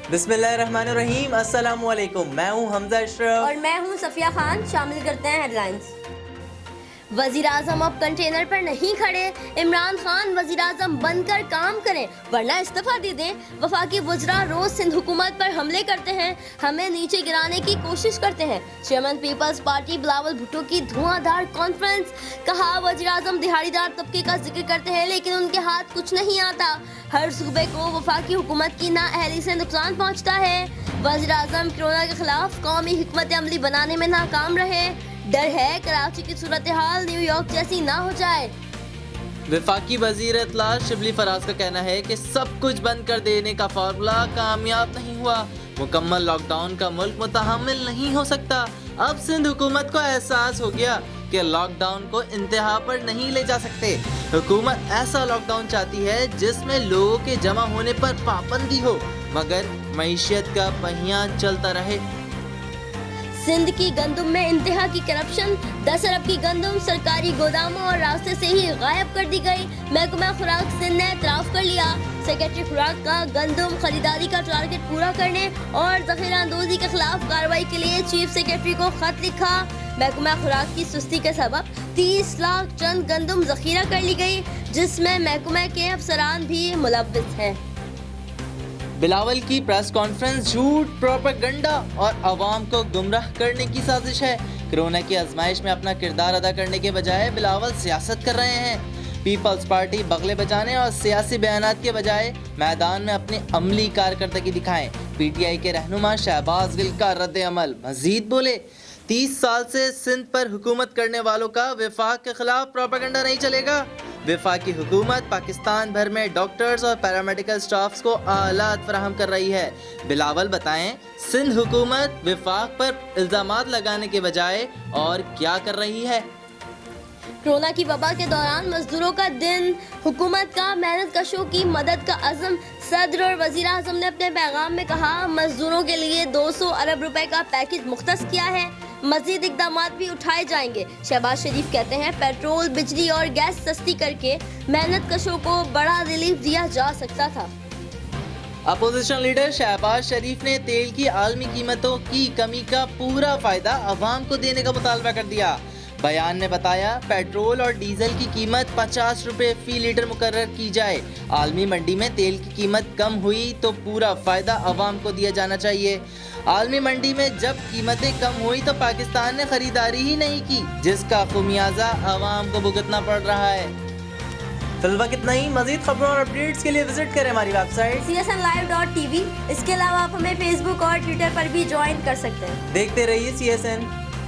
बिस्मिल्लाहिर्रहमानिर्रहीम, अस्सलाम वालेकुम। मैं हूँ हमजा अशरफ और मैं हूँ सफिया खान। शामिल करते हैं हेडलाइंस। वजीर आजम अब कंटेनर पर नहीं खड़े, इमरान खान वजीर आजम बनकर काम करें वरना इस्तीफा दे दें। वफाकी वज़रा रोज सिंध हुकूमत पर हमले करते हैं, हमें नीचे गिराने की कोशिश करते हैं। चेयरमैन पीपल्स पार्टी बिलावल भुट्टो की धुआंधार कॉन्फ्रेंस। कहा वजीर आजम दिहाड़ीदार तबके का जिक्र करते हैं लेकिन उनके हाथ कुछ नहीं आता। हर सूबे को वफाकी हुकूमत की नाअहली से नुकसान पहुँचता है। वजीर आजम कोरोना के खिलाफ कौमी हिकमत अमली बनाने में नाकाम रहे। डर है कराची की सूरत हाल न्यूयॉर्क जैसी ना हो जाए। वफाकी वजीर इत्तलात शिबली फराज का कहना है कि सब कुछ बंद कर देने का फार्मूला कामयाब नहीं हुआ। मुकम्मल लॉकडाउन का मुल्क मुतहम्मिल नहीं हो सकता। अब सिंध हुकूमत को एहसास हो गया कि लॉकडाउन को इंतहा पर नहीं ले जा सकते। हुकूमत ऐसा लॉकडाउन चाहती है जिसमें लोगों के जमा होने पर पाबंदी हो मगर मईशत का पहिया चलता रहे। सिंध की गंदम में इंतहा की करप्शन। 10 अरब की गंदम सरकारी गोदामों और रास्ते से ही गायब कर दी गई। महकमा खुराक सिंध ने एतराफ़ कर लिया। सेक्रेटरी खुराक का गंदम खरीदारी का टारगेट पूरा करने और ज़ख़ीरा अंदोज़ी के खिलाफ कार्रवाई के लिए चीफ सेक्रेटरी को खत लिखा। महकमा खुराक की सुस्ती के सबब 30 लाख टन गंदम ज़ख़ीरा कर ली गई जिसमें महकमा के अफसरान भी मुलव्विस हैं। बिलावल की प्रेस कॉन्फ्रेंस झूठ, प्रोपेगेंडा और अवाम को गुमराह करने की साजिश है। कोरोना की आजमाइश में अपना किरदार अदा करने के बजाय बिलावल सियासत कर रहे हैं। पीपल्स पार्टी बगले बजाने और सियासी बयानात के बजाय मैदान में अपनी अमली कारकर्दगी दिखाएं। पीटीआई के रहनुमा शहबाज गिल का रद्द अमल। मजीद बोले 30 साल से सिंध पर हुकूमत करने वालों का वफाक के खिलाफ प्रोपेगेंडा नहीं चलेगा। वफाकी हुकूमत पाकिस्तान भर में डॉक्टर्स और पैरामेडिकल स्टाफ्स को आलात फराहम कर रही है। बिलावल बताएं सिंध हुकूमत वफाक पर इल्ज़ामात लगाने के बजाय और क्या कर रही है। कोरोना की वबा के दौरान मजदूरों का दिन, हुकूमत का मेहनत कशों की मदद का अज़म। सदर और वज़ीर आज़म ने अपने पैगाम में कहा मजदूरों के लिए 200 अरब रुपए का पैकेज मुख्तस किया है। मजीद इक़दामात भी उठाए जाएंगे। शहबाज शरीफ कहते हैं पेट्रोल, बिजली और गैस सस्ती करके मेहनत कशों को बड़ा रिलीफ दिया जा सकता था। अपोजिशन लीडर शहबाज शरीफ ने तेल की आलमी कीमतों की कमी का पूरा फायदा अवाम को देने का मुतालबा कर दिया। बयान ने बताया पेट्रोल और डीजल की कीमत 50 रुपए फी लीटर मुकर्रर की जाए। आलमी मंडी में तेल की कीमत कम हुई तो पूरा फायदा अवाम को दिया जाना चाहिए। आलमी मंडी में जब कीमतें कम हुई तो पाकिस्तान ने खरीदारी ही नहीं की जिसका खुमियाजा अवाम को भुगतना पड़ रहा है। फिलहाल कितना ही। मजीद खबरों और अपडेट्स के लिए विजिट करें हमारी वेबसाइट csnlive.tv। इसके अलावा आप हमें फेसबुक और ट्विटर पर भी ज्वाइन कर सकते हैं। देखते रहिए CSN।